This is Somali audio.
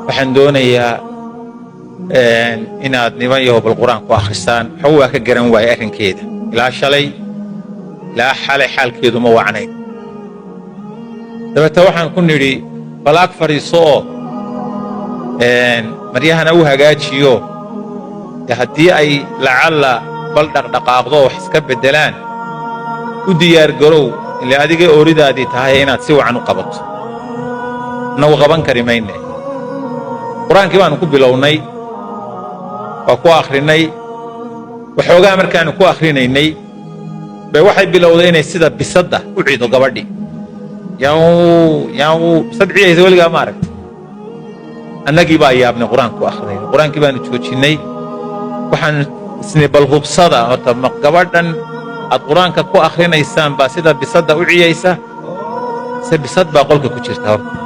waxaan doonayaa inaad niman yahow bal qur-aan ku akhrisaan. waxba waa ka garan waayey arrinkeeda ilaa shalay ilaa xalay xaalkeedu ma wacnayn. dabeete waxaan ku nidhi bal ag fadhiiso oo maryahana u hagaajiyo haddii ay lacalla bal dhaqdhaqaaqdo wax iska beddelaan u diyaargarow ile adiga ooridaadii tahay inaad si wacan u qabato. nagu qaban kari mayne. qur-aankii baanu ku bilownay, waa ku akhrinay. waxoogaa markaanu ku akhrinaynay bay waxay bilowday inay sida bisadda u ciido gabadhii. bisad ciyaysa weligaa ma aragta. annagii baa yaabnay qur-aanku akhriyay. qur-aankii baanu joojinnay. waxaan isni bal hubsada horta ma gabadhan aad qur-aanka ku akhrinaysaan baa sida bisadda u ciyaysa se bisad baa qolka ku jirta horta.